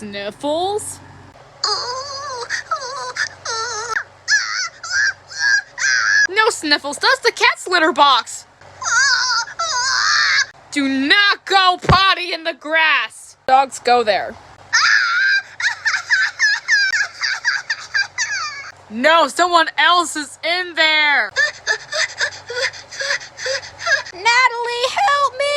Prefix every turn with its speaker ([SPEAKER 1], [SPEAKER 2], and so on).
[SPEAKER 1] Sniffles? No, Sniffles, that's the cat's litter box! Do not go potty in the grass! Dogs go there. No, someone else is in there!
[SPEAKER 2] Natalie, help me!